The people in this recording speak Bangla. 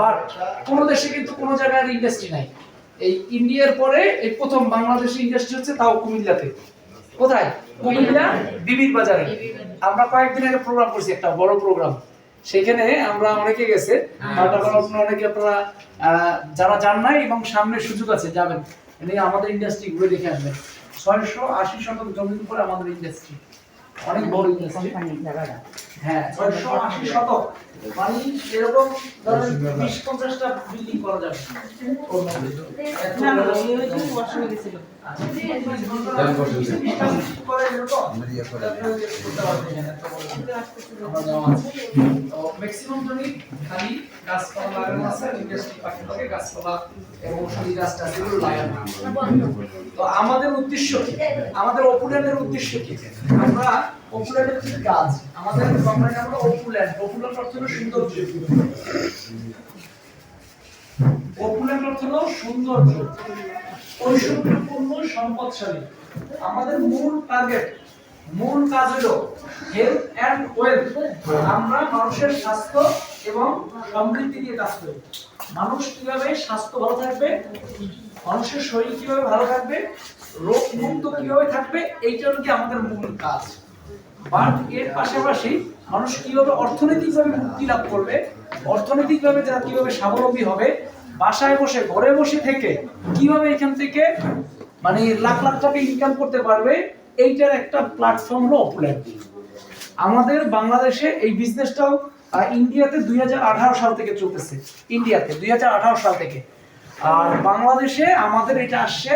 বাট কোন দেশে কিন্তু কোন জায়গায় ইন্ডাস্ট্রি নাই। এই ইন্ডিয়ার পরে এই প্রথম বাংলাদেশে ইন্ডাস্ট্রি হচ্ছে, তাও কুমিল্লাতে। কোথায়? কুমিল্লা বিবির বাজারে। আমরা কয়েকদিন আগে প্রোগ্রাম করছি, একটা বড় প্রোগ্রাম, সেখানে আমরা অনেকে গেছে, অনেকে আপনারা যারা জান নাই এবং সামনে সুযোগ আছে যাবেন, আমাদের ইন্ডাস্ট্রি ঘুরে দেখে আসবেন। 680 শতক জমির উপরে আমাদের ইন্ডাস্ট্রি, অনেক বড় ইন্ডাস্ট্রি। হ্যাঁ 680 শতক, মানে এরকম ধরেন 20-50টা বিল্ডিং করা যাবে ওর মধ্যে। ম্যাক্সিমাম জমি খালি গাছপালা লাগানো আছে, ইন্ডাস্ট্রি পাশে থেকে গাছপালা এবং ঔষধি গাছটা এগুলো লাগানো। তো আমাদের উদ্দেশ্য কি, আমাদের অপুল্যান্ডের উদ্দেশ্য কি? আমরা অপুল্যান্ডের কি কাজ, আমাদের কোম্পানি আমরা অপুল্যান্ড, অপুল্যান্ড অর্থ হলো সৌন্দর্য, অপুল্যান্ড অর্থ হলো সৌন্দর্য, ঐশ্বর্যপূর্ণ, সম্পদশালী। আমাদের মূল টার্গেট, মূল কাজ হলো হেলথ এন্ড ওয়েলথ। আমরা মানুষের স্বাস্থ্য এবং সমৃদ্ধি নিয়ে কাজ করি। মানুষ কিভাবে স্বাস্থ্য ভালো থাকবে, মানুষের শরীর কিভাবে ভালো থাকবে, রোগ মুক্ত কিভাবে থাকবে, এইটা হলো কি আমাদের মূল কাজ। বাট এর পাশাপাশি মানুষ কিভাবে অর্থনৈতিকভাবে মুক্তি লাভ করবে, অর্থনৈতিকভাবে যারা কিভাবে স্বাবলম্বী হবে, বাসায় বসে ঘরে বসে থেকে কিভাবে এখান থেকে মানে লাখ লাখ টাকা ইনকাম করতে পারবে, এইটার একটা প্ল্যাটফর্ম হলো অপুল্যান্ড। আমাদের বাংলাদেশে এই বিজনেসটাও ইন্ডিয়াতে 2018 সাল থেকে চলতেছে, ইন্ডিয়াতে 2018 সাল থেকে, আর বাংলাদেশে আমাদের এটা আসছে